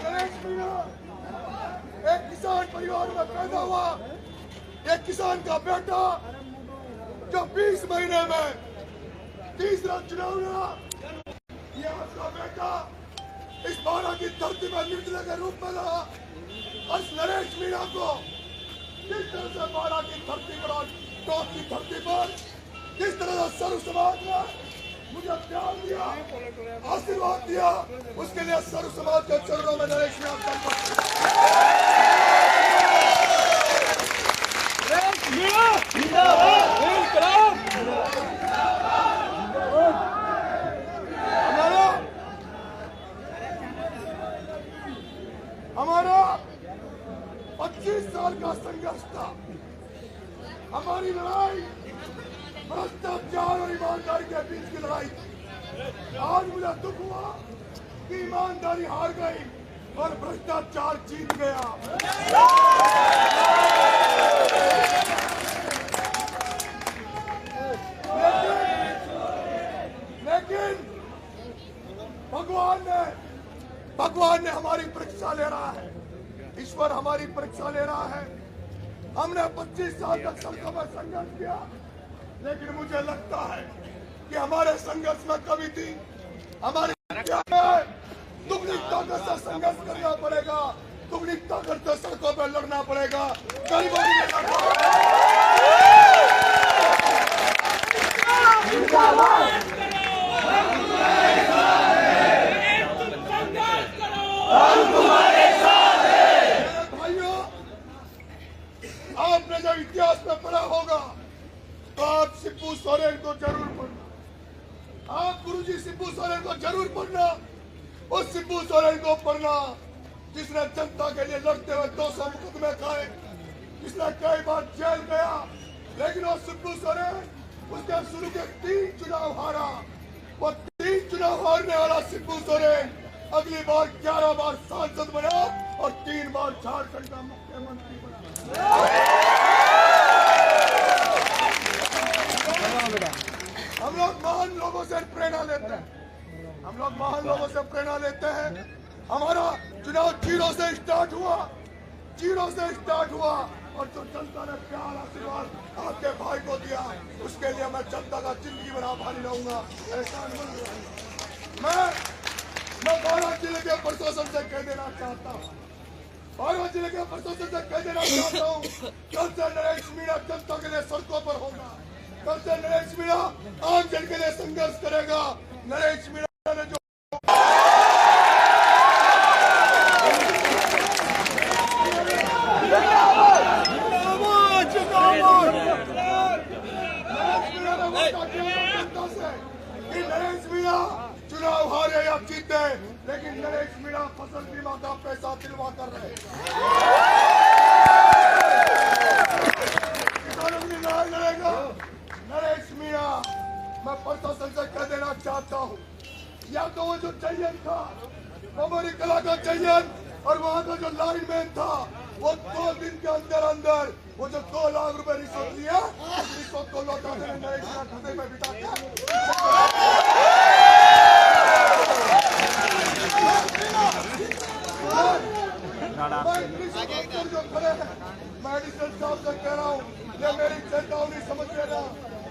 नरेश मीणा एक किसान परिवार में पैदा हुआ, एक किसान का बेटा जो 20 महीने में तीसरा चुनाव लड़ा, ये आपका बेटा इस बारह की धरती में निर्दलीय के रूप में लड़ा। इस नरेश मीणा को किस तरह से बारह की धरती पर और टॉप की धरती पर किस तरह से सर्व समाज ने मुझे प्यार दिया, आशीर्वाद दिया, उसके लिए सर्व समाज के चरणों में नरेश मीणा हमारा 25 साल का संघर्ष था। हमारी लड़ाई भ्रष्टाचार और ईमानदारी के बीच की लड़ाई थी। आज मुझे दुख हुआ कि ईमानदारी हार गई और भ्रष्टाचार जीत गया। लेकिन भगवान ने हमारी परीक्षा ले रहा है, ईश्वर हमारी परीक्षा ले रहा है। हमने 25 साल तक सड़कों में संघर्ष किया, लेकिन मुझे लगता है कि हमारे संघर्ष में कमी थी। हमारी दुगनी ताकत से संघर्ष करना पड़ेगा, दुगनी ताकत से सड़कों पर लड़ना पड़ेगा। गरीबों की भाइयों, आपने जब इतिहास में पढ़ा होगा तो आप शिबू सोरेन को जरूर पढ़ना। आप गुरुजी शिबू सोरेन को जरूर पढ़ना। उस शिबू सोरेन को पढ़ना जिसने जनता के लिए लड़ते हुए 200 मुकदमे खाए, जिसने कई बार जेल गया, लेकिन वो शिबू सोरेन उसके शुरू के 3 चुनाव हारा। वो 3 चुनाव हारने वाला शिबू सोरेन अगली बार 11 बार सांसद बना और 3 बार झारखंड का मुख्यमंत्री बना। हम लोग महान लोगों से प्रेरणा लेते हैं, हम लोग महान लोगों से प्रेरणा लेते हैं। हमारा चुनाव जीरो से स्टार्ट हुआ और जो जनता ने प्यार आशीर्वाद आपके भाई को दिया, उसके लिए मैं जनता का जिंदगी भर आभारी रहूंगा। मैं बारह जिले के प्रशासन से कह देना चाहता हूँ, कल से नरेश मीणा जनता के लिए सड़कों पर होगा, कल से नरेश मीणा आम जन के लिए संघर्ष करेगा। नरेश मीणा ने जो नरेश मीणा चुनाव हारे या जीते, लेकिन नरेश मीणा फसल बीमा का पैसा दिलवा कर रहे। किसानों की लड़ाई लड़ेगा नरेश मीणा। मैं प्रशासन से कह देना चाहता हूँ, या तो वो जो चयन था, हमारी कला का चयन और वहाँ का जो लाइनमैन था, वो 2 दिन के अंदर वो जो 2 लाख रुपए रिश्वत लिया, रिश्वत को लौटा देने नरेश मीणा खाते में बिता दिया। जो खड़े हैं, मैं एडिशनल साहब से कह रहा हूँ, ये मेरी चेतावनी समझ लेना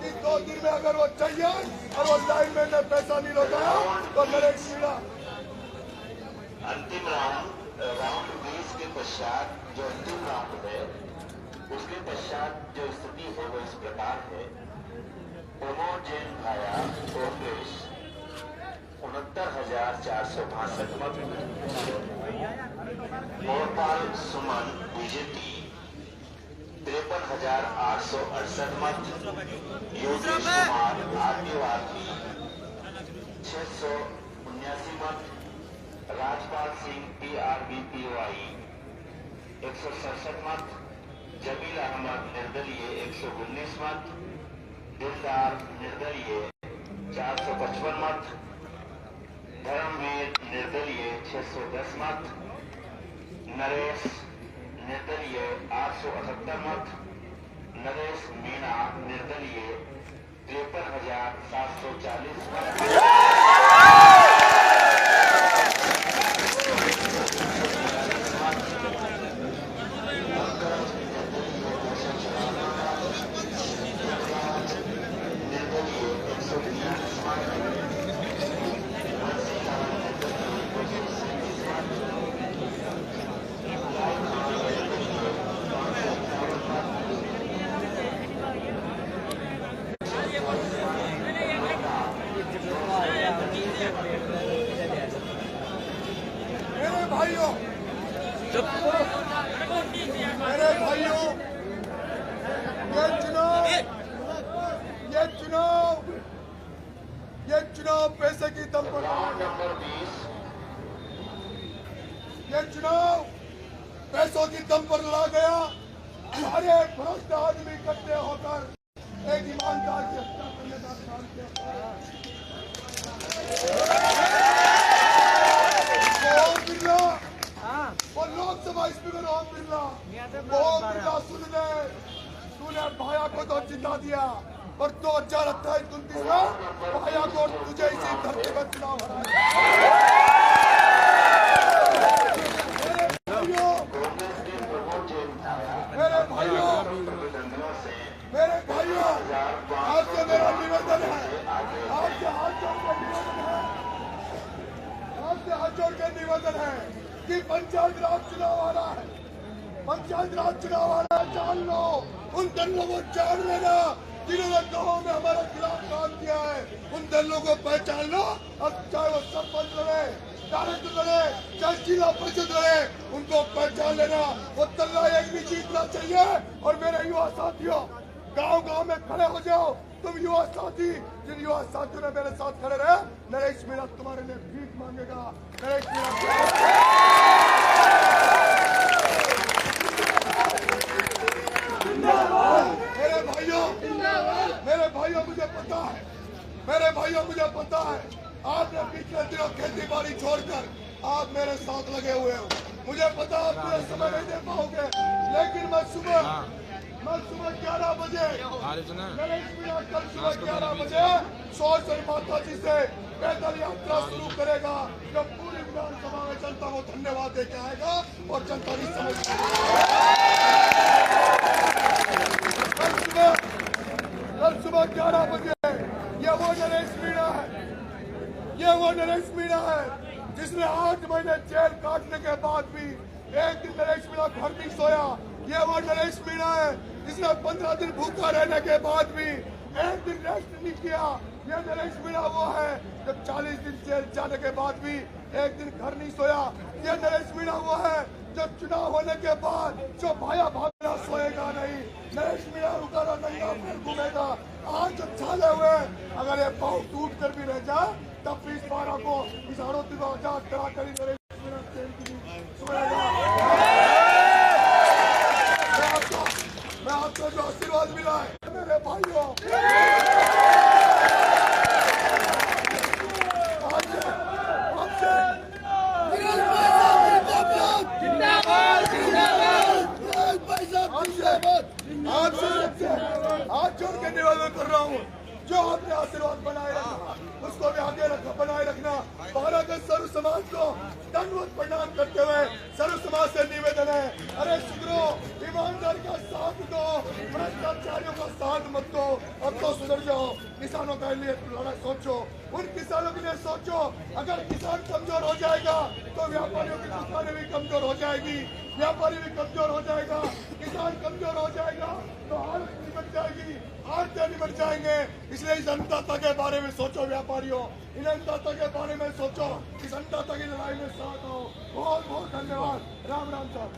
कि 2 दिन में अगर वो चाहिए और वो लाइनमैन ने पैसा नहीं लौटाया तो नरेश मीणा अंतिम राउंड 20 के पश्चात जो अंतिम राउंड है, उसके पश्चात जो स्थिति है वो इस प्रकार है। प्रमोद जैन भाया कांग्रेस 69,462 मत, गोपाल सुमन बीजेपी 53,868 मत, योगेश कुमार आदिवासी 679 मत, राजपाल सिंह PRBPY 167 मत, जमील अहमद निर्दलीय 119 मत, दिलदार निर्दलीय 455 मत, धर्मवीर निर्दलीय 610 मत, नरेश निर्दलीय 878 मत, नरेश मीणा निर्दलीय 53,740 मत। भाइयों, ये चुनाव पैसे की दम पर नंबर 20 ये चुनाव पैसों की दम पर लड़ा गया। सारे भ्रष्ट आदमी इकट्ठे होकर एक ईमानदार की हत्या करने का काम किया। ओम बिरला, वो लोकसभा स्पीकर ओम बिरला, सुन ले, तूने भाया को तो जिता दिया, पर 2028-29 में भाया को तुझे इसी धरती पर चुनाव हराया। मेरे भाइयों, आपसे मेरा निवेदन है, आपसे हाथ जोड़ के निवेदन है कि पंचायत राज चुनाव आ रहा है, पंचायत राज चुनाव आ रहा है, जान लो, उन दलों को जान लेना जिन्होंने गाँव में हमारे खिलाफ काम किया है। उन दलों को पहचान लो, अब चाहे वो सरपंच लड़े, डायरेक्टर लड़े, चाहे जिला परिषद लड़े, उनको पहचान लेना। वो तल्ला एक भी जीतना चाहिए। और मेरे युवा साथियों, गांव-गांव में खड़े हो जाओ, तुम युवा साथी, जिन युवा साथियों ने मेरे साथ खड़े रहे, नरेश मीणा तुम्हारे लिए भीख मांगेगा। नरेश मीणा मेरे भाइयों मुझे पता है, आपने पिछले दिनों खेती बाड़ी छोड़कर आप मेरे साथ लगे हुए हो। मुझे पता आप मुझे समय नहीं दे पाओगे, लेकिन मैं सुबह 11 बजे नरेश मीणा कल सुबह 11 बजे सोशल माता जी से पैदल यात्रा शुरू करेगा, जब पूरी विधानसभा में जनता को धन्यवाद देके आएगा और जनता नहीं समझ कल सुबह 11 बजे ये वो नरेश मीणा है जिसने 8 महीने जेल काटने के बाद भी एक दिन नरेश मीणा घर नहीं सोया। ये वो नरेश मीणा है जिसने 15 दिन भूखा रहने के बाद भी एक दिन रेस्ट नहीं किया। ये नरेश मीणा वो है जब 40 दिन जेल जाने के बाद भी एक दिन घर नहीं सोया। ये नरेश मीणा वो है जो चुनाव होने के बाद जो भाया भागना सोएगा नहीं। नरेश मीणा रुका नंगा फिर घूमेगा। आज जो छाले हुए, अगर ये पाँव टूट कर भी रह जाए तब भी इस बार आपको इस आरोपी को आजाद करा कर नरेश मीणा सोएगा। मैं आपको जो आशीर्वाद मिला है मेरे भाइयों, हाथ जोड़ के निवेदन कर रहा हूँ, जो आपने आशीर्वाद बनाए रखा उसको भी आगे बनाए रखना। भारत के सर्व समाज को दंडवत प्रणाम करते हुए सर्व समाज से निवेदन है, अरे सुधरो, ईमानदार का साथ दो, भ्रष्टाचारियों का साथ मत दो। अब तो सुधर जाओ, किसानों के लिए लड़ा सोचो, उन किसानों के लिए सोचो। अगर किसान कमजोर हो जाएगा तो व्यापारियों की दुकानें भी कमजोर हो जाएगी, व्यापारी भी कमजोर हो जाएगा, किसान कमजोर हो जाएगा तो हालत निकट जाएगी, आड़ते निकट जाएंगे। इसलिए इस अन्नदाता के बारे में सोचो व्यापारियों, इन अन्नदाता के बारे में सोचो, इस अन्नदाता की लड़ाई में साथ आओ। बहुत बहुत धन्यवाद। राम राम साहब।